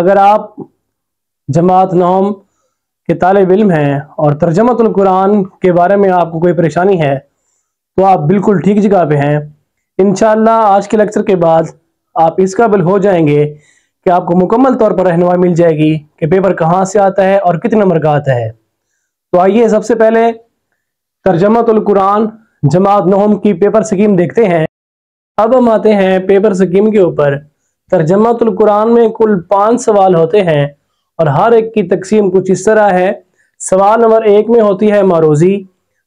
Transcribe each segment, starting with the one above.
اگر آپ جماعت نوم کے طالب علم ہیں اور ترجمۃ القرآن کے بارے میں آپ کو کوئی پریشانی ہے تو آپ بالکل ٹھیک جگہ پہ ہیں۔ انشاءاللہ آج کے لیکچر کے بعد آپ اس قابل ہو جائیں گے کہ آپ کو مکمل طور پر رہنمائی مل جائے گی کہ پیپر کہاں سے آتا ہے اور کتنے نمبر کا آتا ہے۔ تو آئیے سب سے پہلے ترجمۃ القرآن جماعت نوم کی پیپر سکیم دیکھتے ہیں۔ اب ہم آتے ہیں پیپر سکیم کے اوپر۔ ترجمۃ القرآن میں کل 5 سوال ہوتے ہیں اور ہر ایک کی تقسیم کچھ اس طرح ہے۔ سوال نمبر 1 میں ہوتی ہے معروضی،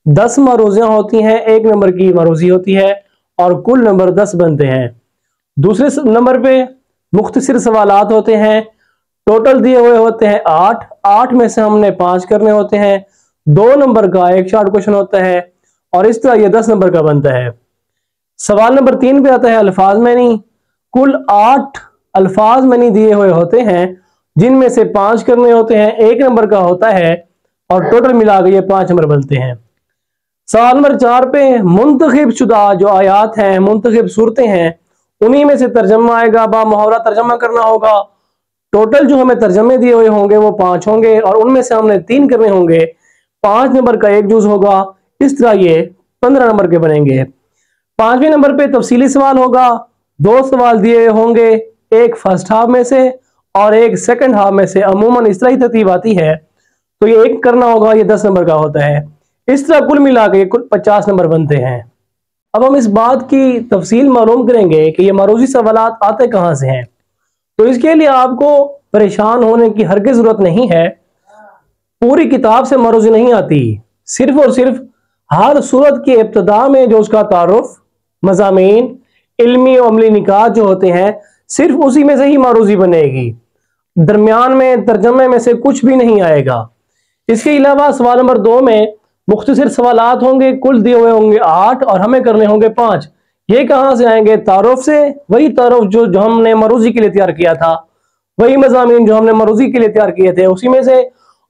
10 معروضیاں ہوتی ہیں، 1 نمبر کی معروضی ہوتی ہے اور کل نمبر 10 بنتے ہیں۔ دوسرے نمبر پہ مختصر سوالات ہوتے ہیں، ٹوٹل دیے ہوئے ہوتے ہیں 8 میں سے ہم نے 5 کرنے ہوتے ہیں، 2 نمبر کا ایک شارٹ کوشچن ہوتا ہے اور اس طرح یہ 10 نمبر کا بنتا ہے۔ سوال نمبر 3 پہ آتا ہے الفاظ معنی۔ کل 8 الفاظ معنی دیے ہوئے ہوتے ہیں جن میں سے 5 کرنے ہوتے ہیں، 1 نمبر کا ہوتا ہے اور ٹوٹل ملا کے یہ 5 نمبر بنتے ہیں۔ سوال نمبر 4 پہ منتخب شدہ جو آیات ہیں، منتخب صورتیں ہیں، انہی میں سے ترجمہ آئے گا، با محاورہ ترجمہ کرنا ہوگا۔ ٹوٹل جو ہمیں ترجمے دیے ہوئے ہوں گے وہ 5 ہوں گے اور ان میں سے ہم نے 3 کرنے ہوں گے، 5 نمبر کا ایک جز ہوگا، اس طرح یہ 15 نمبر کے بنیں گے۔ 5ویں نمبر پہ تفصیلی سوال ہوگا، 2 سوال دیے ہوں گے، ایک فرسٹ ہاف میں سے اور ایک سیکنڈ ہاف میں سے، عموماً اس طرح ہی ترتیب آتی ہے، تو یہ ایک کرنا ہوگا، یہ 10 نمبر کا ہوتا ہے۔ اس طرح کل ملا کے کل 50 نمبر بنتے ہیں۔ اب ہم اس بات کی تفصیل معلوم کریں گے کہ یہ معروضی سوالات آتے کہاں سے ہیں۔ تو اس کے لیے آپ کو پریشان ہونے کی ہرگز ضرورت نہیں ہے، پوری کتاب سے معروضی نہیں آتی، صرف اور صرف ہر صورت کی ابتدا میں جو اس کا تعارف، مضامین، علمی و عملی نکات جو ہوتے ہیں، صرف اسی میں سے ہی معروضی بنے گی، درمیان میں ترجمے میں سے کچھ بھی نہیں آئے گا۔ اس کے علاوہ سوال نمبر 2 میں مختصر سوالات ہوں گے، کل دیے ہوئے ہوں گے 8 اور ہمیں کرنے ہوں گے 5۔ یہ کہاں سے آئیں گے؟ تعارف سے، وہی تعارف جو ہم نے معروضی کے لیے تیار کیا تھا، وہی مضامین جو ہم نے معروضی کے لیے تیار کیے تھے اسی میں سے،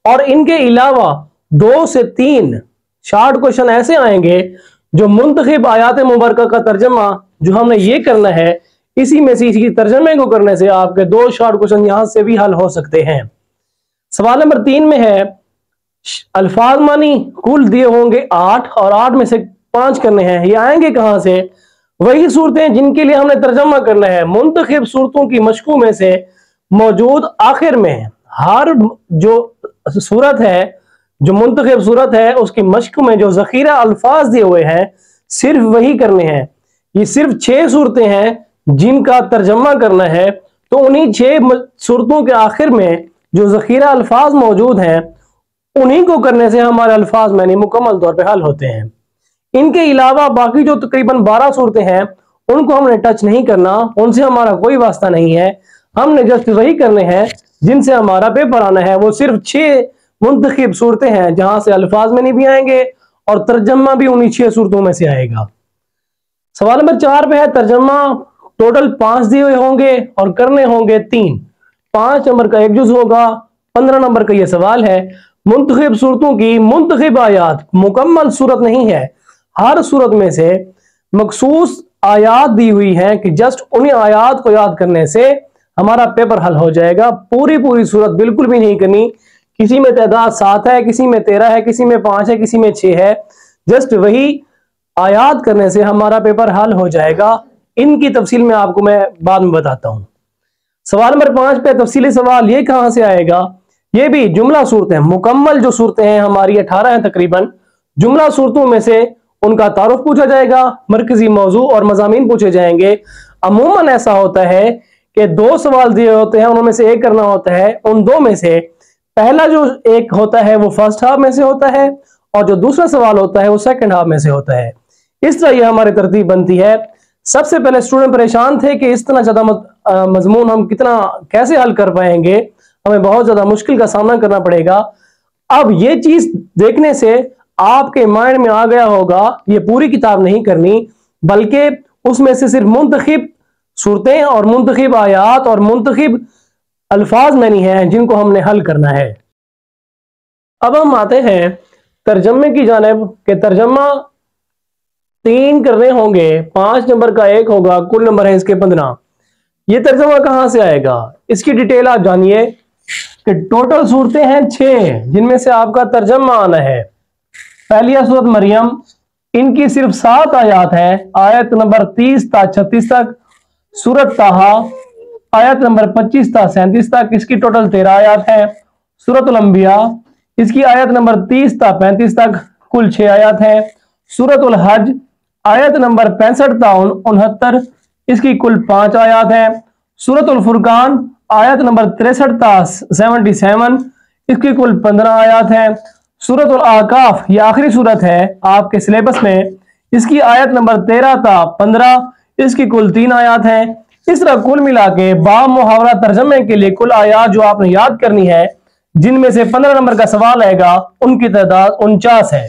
اور ان کے علاوہ 2 سے 3 شارٹ کوشچن ایسے آئیں گے جو منتخب آیات مبارکہ کا ترجمہ جو ہم نے یہ کرنا ہے، اسی میں سے اسی ترجمے کو کرنے سے آپ کے 2 شارٹ کوشچن یہاں سے بھی حل ہو سکتے ہیں۔ سوال نمبر 3 میں ہے الفاظ معنی، کل دیے ہوں گے 8 اور 8 میں سے 5 کرنے ہیں۔ یہ آئیں گے کہاں سے؟ وہی صورتیں جن کے لیے ہم نے ترجمہ کرنا ہے، منتخب صورتوں کی مشقوں میں سے موجود آخر میں ہر جو صورت ہے، جو منتخب صورت ہے، اس کی مشق میں جو ذخیرہ الفاظ دیے ہوئے ہیں صرف وہی کرنے ہیں۔ یہ صرف 6 صورتیں ہیں جن کا ترجمہ کرنا ہے، تو انہی 6 صورتوں کے آخر میں جو ذخیرہ الفاظ موجود ہیں انہی کو کرنے سے ہمارے الفاظ معنی مکمل طور پہ حل ہوتے ہیں۔ ان کے علاوہ باقی جو تقریباً 12 صورتیں ہیں ان کو ہم نے ٹچ نہیں کرنا، ان سے ہمارا کوئی واسطہ نہیں ہے، ہم نے جسٹ وہی کرنے ہیں جن سے ہمارا پیپر آنا ہے۔ وہ صرف 6 منتخب صورتیں ہیں جہاں سے الفاظ معنی بھی آئیں گے اور ترجمہ بھی انہی 6 صورتوں میں سے آئے گا۔ سوال نمبر 4 پہ ہے ترجمہ، ٹوٹل 5 دیے ہوئے ہوں گے اور کرنے ہوں گے 3، 5 نمبر کا ایک جز ہوگا، 15 نمبر کا یہ سوال ہے۔ منتخب صورتوں کی منتخب آیات، مکمل صورت نہیں ہے، ہر صورت میں سے مخصوص آیات دی ہوئی ہیں کہ جسٹ انہی آیات کو یاد کرنے سے ہمارا پیپر حل ہو جائے گا۔ پوری صورت بالکل بھی نہیں کرنی، کسی میں تعداد 7 ہے، کسی میں 13 ہے، کسی میں 5 ہے، کسی میں 6 ہے، جسٹ وہی آیات کرنے سے ہمارا پیپر حل ہو جائے گا۔ ان کی تفصیل میں آپ کو میں بعد میں بتاتا ہوں۔ سوال نمبر 5 پہ تفصیلی سوال، یہ کہاں سے آئے گا؟ یہ بھی جملہ صورتیں، مکمل جو صورتیں ہیں ہماری 18 ہیں تقریباً، جملہ صورتوں میں سے ان کا تعارف پوچھا جائے گا، مرکزی موضوع اور مضامین پوچھے جائیں گے۔ عموماً ایسا ہوتا ہے کہ 2 سوال دیے ہوتے ہیں، انہوں میں سے ایک کرنا ہوتا ہے، ان 2 میں سے پہلا جو ایک ہوتا ہے وہ فرسٹ ہاف میں سے ہوتا ہے اور جو دوسرا سوال ہوتا ہے وہ سیکنڈ ہاف میں سے ہوتا ہے۔ اس طرح یہ ہماری ترتیب بنتی ہے۔ سب سے پہلے اسٹوڈنٹ پریشان تھے کہ اس طرح زیادہ مضمون ہم کیسے حل کر پائیں گے، ہمیں بہت زیادہ مشکل کا سامنا کرنا پڑے گا۔ اب یہ چیز دیکھنے سے آپ کے مائنڈ میں آ گیا ہوگا یہ پوری کتاب نہیں کرنی، بلکہ اس میں سے صرف منتخب صورتیں اور منتخب آیات اور منتخب الفاظ معنی ہیں جن کو ہم نے حل کرنا ہے۔ اب ہم آتے ہیں ترجمے کی جانب کہ ترجمہ 3 کرنے ہوں گے، 5 نمبر کا ایک ہوگا، کل نمبر ہے اس کے 15۔ یہ ترجمہ کہاں سے آئے گا، اس کی ڈیٹیل آپ جانیے کہ ٹوٹل صورتیں ہیں 6 جن میں سے آپ کا ترجمہ آنا ہے۔ پہلی سورت مریم، ان کی صرف 7 آیات ہیں، آیت نمبر 30 تا 36 تک۔ سورت طٰہٰ آیت نمبر 25 تا 37 تک، اس کی ٹوٹل 13 آیات ہیں۔ سورت الانبیاء، اس کی آیت نمبر 30 تا 35 تک، کل 6 آیات ہیں۔ سورت الحج آیت نمبر 65 تا 69، اس کی کل 5 آیات ہیں۔ سورت الفرقان آیت نمبر 63 تا 77، اس کی کل 15 آیات ہیں۔ سورت الاعقاف، یہ آخری سورت ہے آپ کے سلیبس میں، اس کی آیت نمبر 13 تا 15، اس کی کل 3 آیات ہیں۔ اس طرح کل ملا کے با محاورہ ترجمے کے لیے کل آیات جو آپ نے یاد کرنی ہے، جن میں سے 15 نمبر کا سوال آئے گا، ان کی تعداد 49 ہے۔